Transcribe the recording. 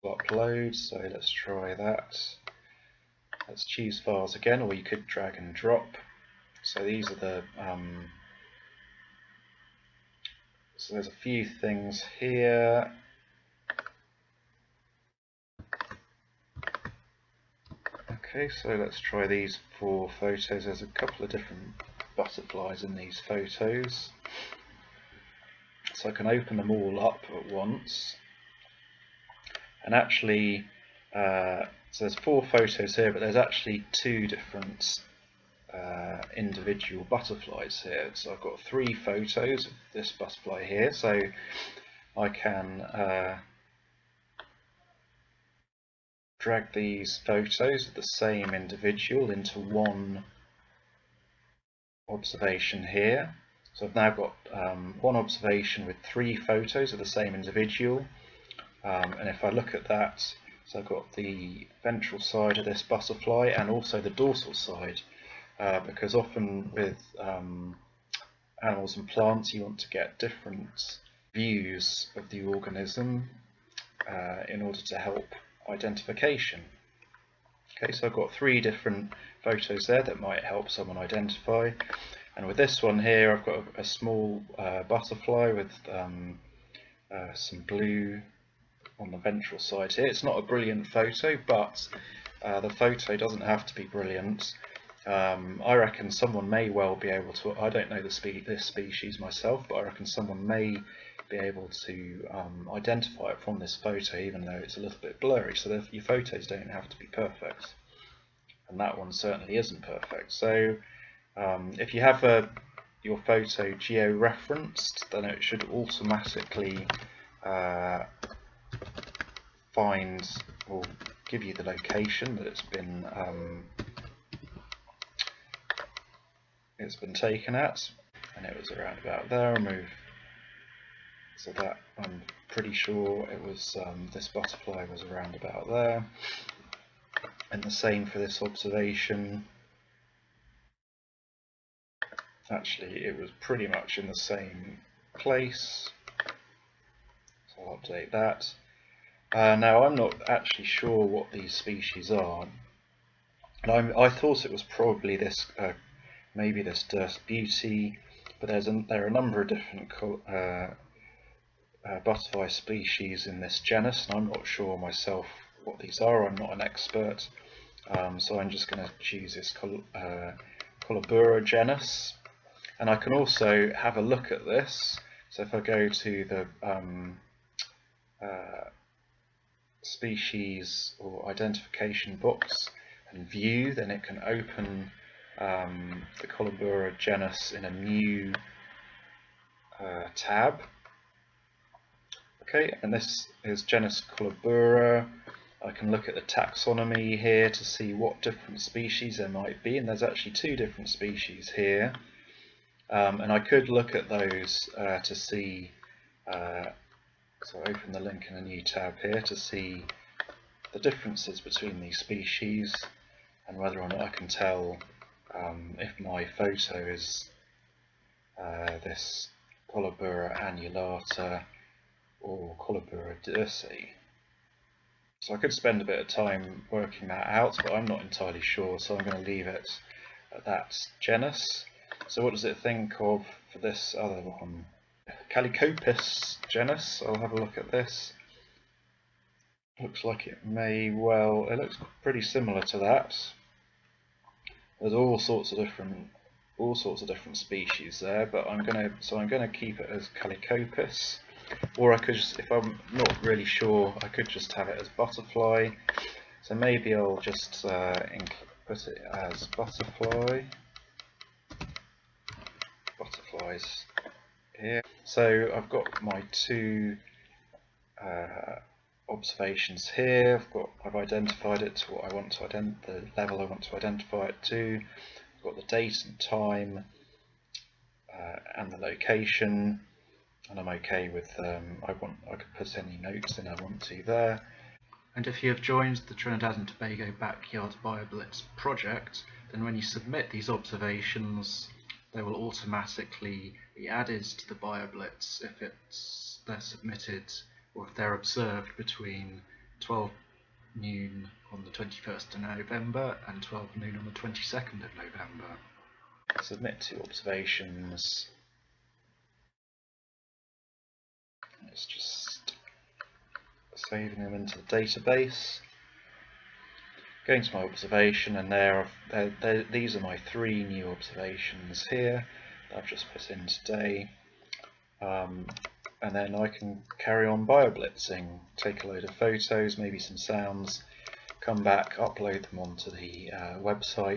upload, so let's try that. Let's choose files again, or you could drag and drop. So these are the so there's a few things here. Okay, so let's try these 4 photos. There's a couple of different butterflies in these photos, so I can open them all up at once. And actually, so there's 4 photos here, but there's actually 2 different individual butterflies here. So I've got 3 photos of this butterfly here, so I can drag these photos of the same individual into one observation here. So I've now got one observation with 3 photos of the same individual, and if I look at that, so I've got the ventral side of this butterfly and also the dorsal side, because often with animals and plants you want to get different views of the organism in order to help identification. Okay, so I've got 3 different photos there that might help someone identify, and with this one here I've got a small butterfly with some blue on the ventral side here. It's not a brilliant photo, but the photo doesn't have to be brilliant. I reckon someone may well be able to, I don't know this species myself, but I reckon someone may be able to identify it from this photo, even though it's a little bit blurry. So your photos don't have to be perfect, and that one certainly isn't perfect. So if you have your photo geo-referenced, then it should automatically find or give you the location that it's been taken at, and it was around about there. I'll move so that I'm pretty sure it was this butterfly was around about there, and the same for this observation. Actually, it was pretty much in the same place, so I'll update that. Now I'm not actually sure what these species are, and I thought it was probably this maybe this Durst Beauty, but there are a number of different butterfly species in this genus, and I'm not sure myself what these are. I'm not an expert, so I'm just going to choose this Colobura genus, and I can also have a look at this. So if I go to the species or identification box and view, then it can open the Colobura genus in a new tab. Okay, and this is genus Colobura. I can look at the taxonomy here to see what different species there might be, and there's actually 2 different species here, and I could look at those to see, so I open the link in a new tab here to see the differences between these species and whether or not I can tell if my photo is this Colobura annulata or Colobura dirsi. So I could spend a bit of time working that out, but I'm not entirely sure, so I'm going to leave it at that genus. So what does it think of for this other one? Calicopus genus. I'll have a look at this. Looks like it may well, it looks pretty similar to that. There's all sorts of different species there, but I'm gonna keep it as Calicopus. Or I could just, if I'm not really sure, I could just have it as butterfly. So maybe I'll just put it as butterfly. Butterflies here. So I've got my 2 observations here. I've identified it to what I want to the level I want to identify it to. I've got the date and time and the location. And I'm okay with, I could put any notes in I want to there. And if you have joined the Trinidad and Tobago Backyard Bioblitz project, then when you submit these observations, they will automatically be added to the Bioblitz if they're submitted or if they're observed between 12 noon on the 21st of November and 12 noon on the 22nd of November. Submit to observations. It's just saving them into the database. Going to my observation, and these are my 3 new observations here that I've just put in today. And then I can carry on bioblitzing, take a load of photos, maybe some sounds, come back, upload them onto the website,